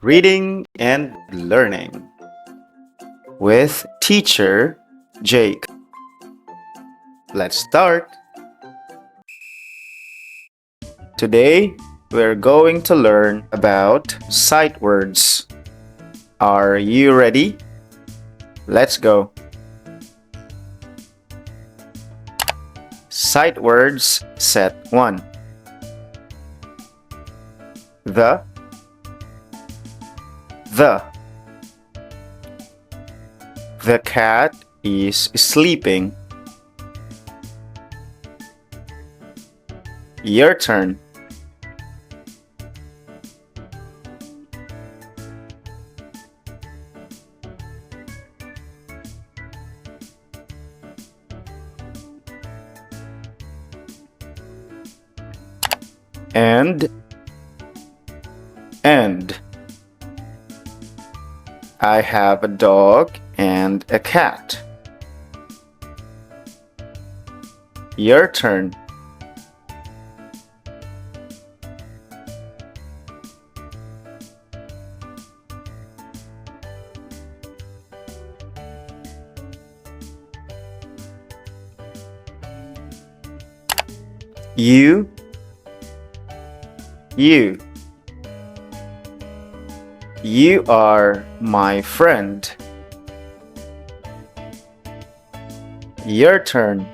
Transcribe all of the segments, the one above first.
Reading and Learning with teacher Jake. Let's start. Today, we're going to learn about sight words. Are you ready? Let's go. Sight words set 1. The The cat is sleeping. Your turn. And I have a dog and a cat. Your turn. You You are my friend. Your turn.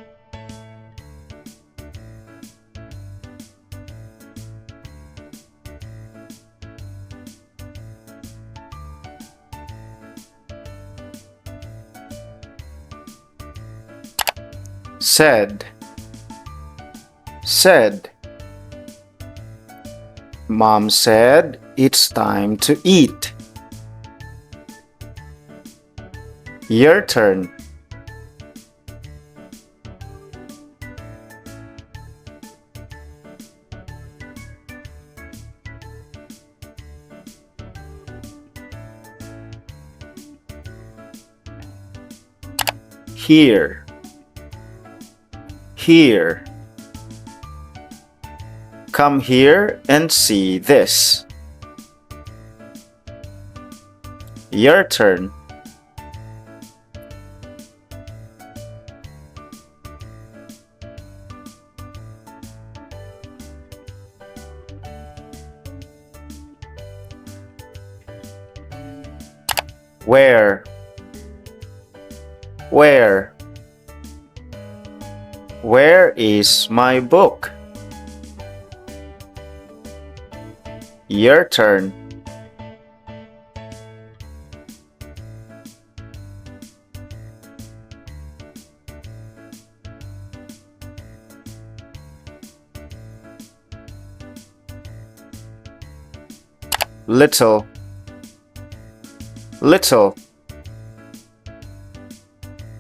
Said Mom said it's time to eat. Your turn. Here Come here and see this. Your turn. Where is my book? Your turn. Little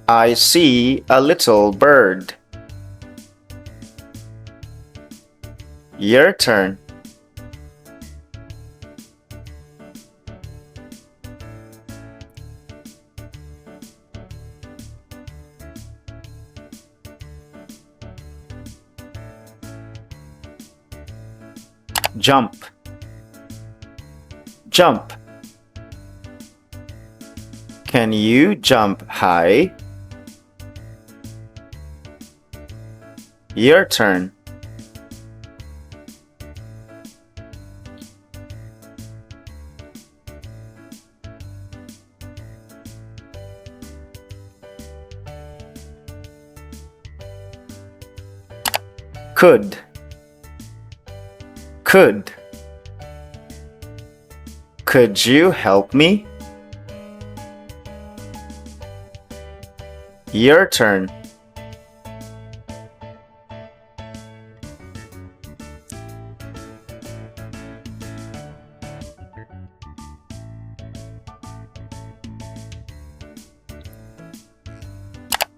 I see a little bird. Your turn. Jump. Can you jump high? Your turn. Could you help me? Your turn.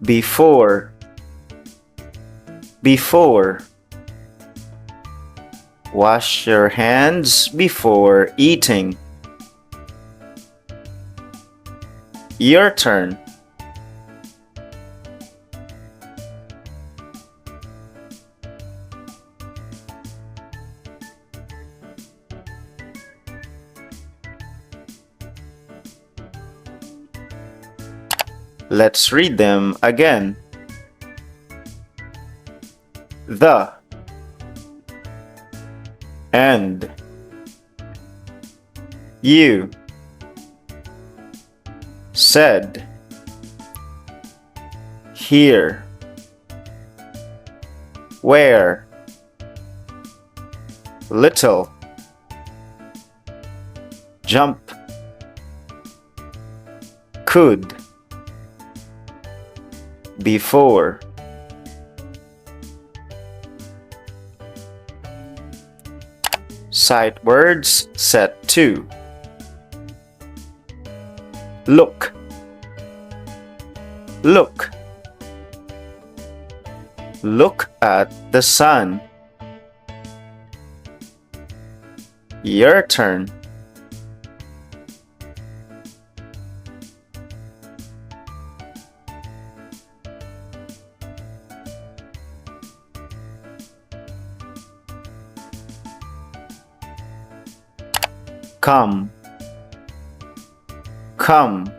Before Wash your hands before eating. Your turn. Let's read them again. The and you said here where little jump could before sight words set 2 look look look at the sun. Your turn. Come come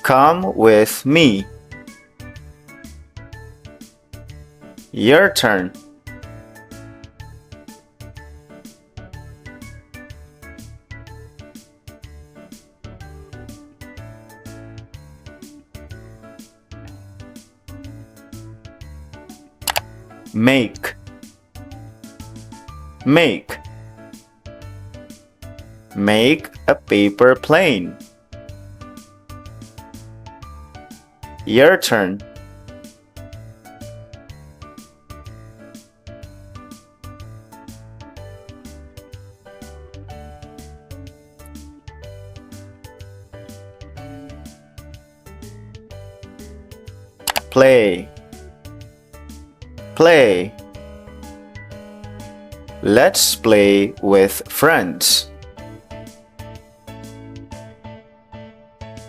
come with me. Your turn. Make make make a paper plane. Your turn. Play play. Let's play with friends.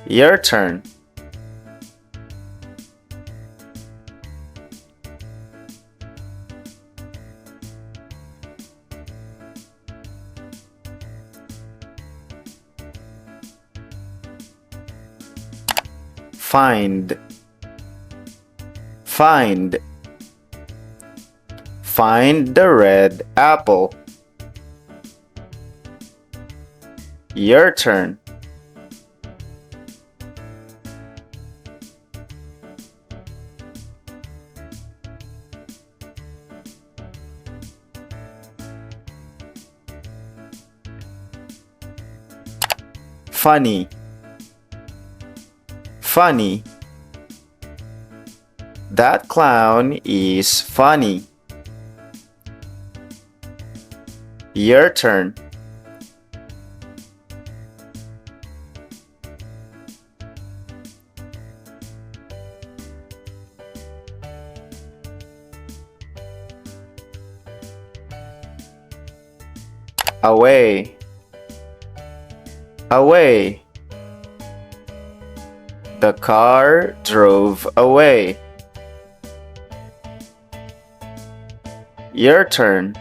Your turn. Find find find the red apple. Your turn. Funny funny. That clown is funny. Your turn. Away away. The car drove away. Your turn.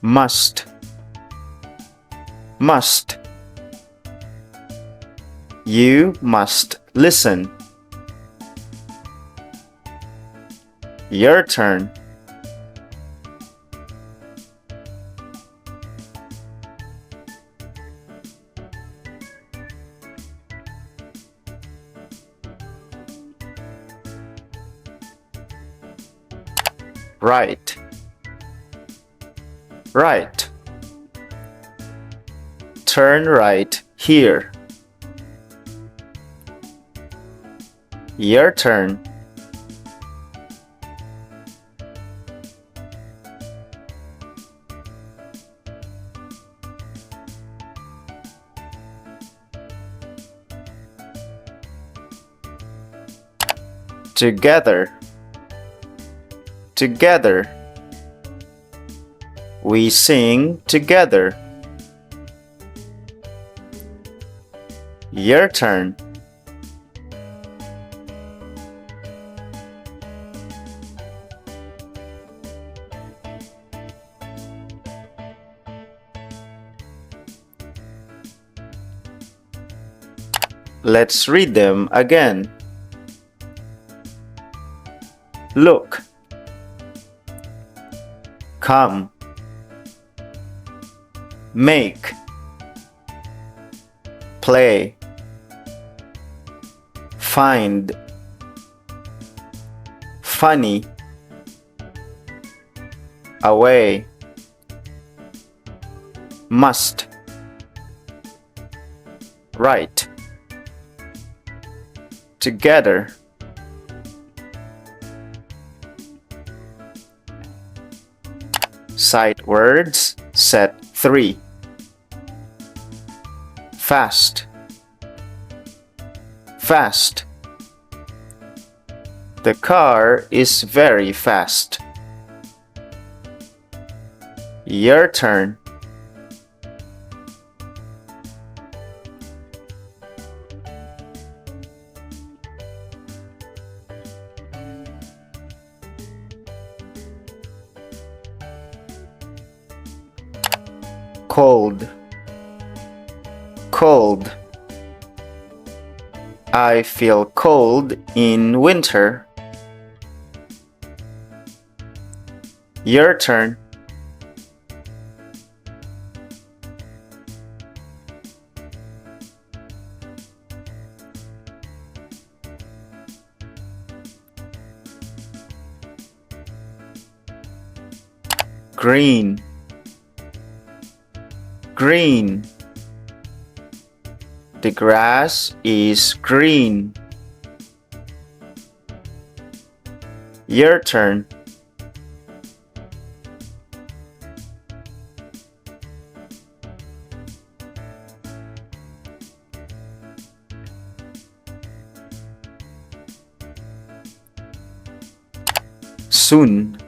Must must. You must listen. Your turn. Right right. Turn right here. Your turn. Together together. We sing together. Your turn. Let's read them again. Look. Come. Make. Play. Find. Funny. Away. Must. Right. Together. Sight words, set 3. Fast. Fast. The car is very fast. Your turn. Cold. Cold. I feel cold in winter. Your turn. Green. Green. The grass is green. Your turn. Soon.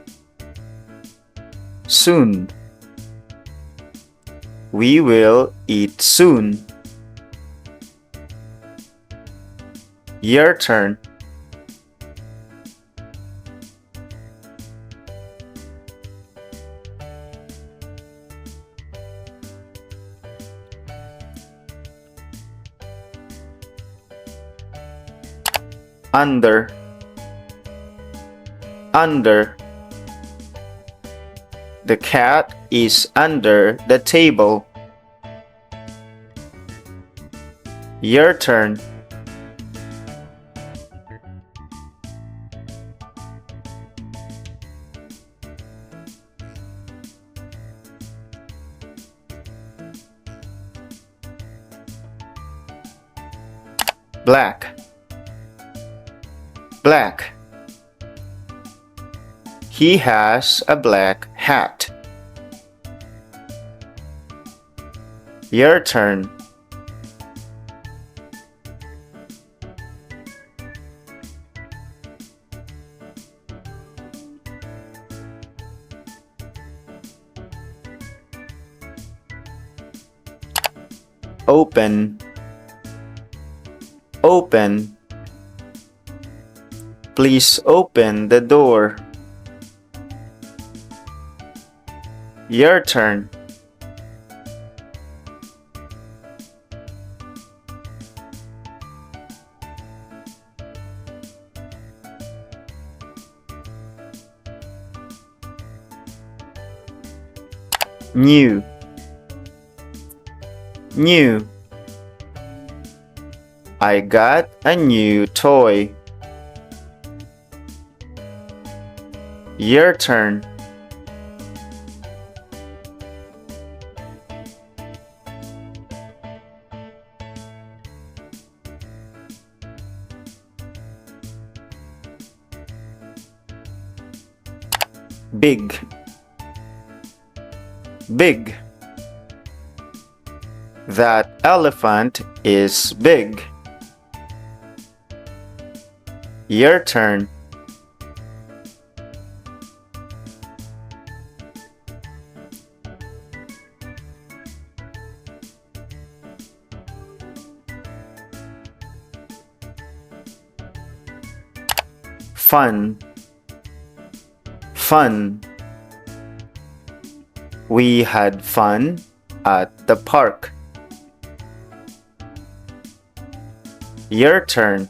Soon. We will eat soon. Your turn. Under. Under. The cat is under the table. Your turn. Black. Black. He has a black hat. Your turn. Open. Open. Please open the door. Your turn. New. New. I got a new toy. Your turn. Big. Big. That elephant is big. Your turn. Fun. Fun. We had fun at the park. Your turn.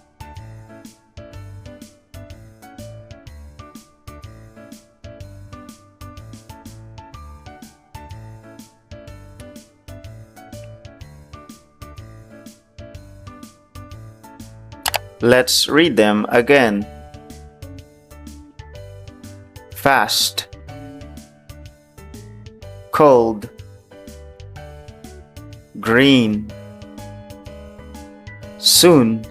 Let's read them again. Fast, cold, green, soon,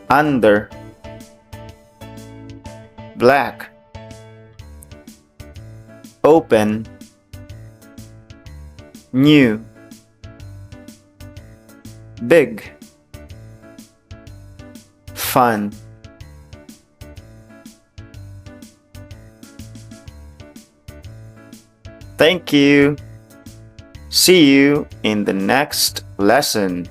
under, black, open, new, big, fun. Thank you. See you in the next lesson.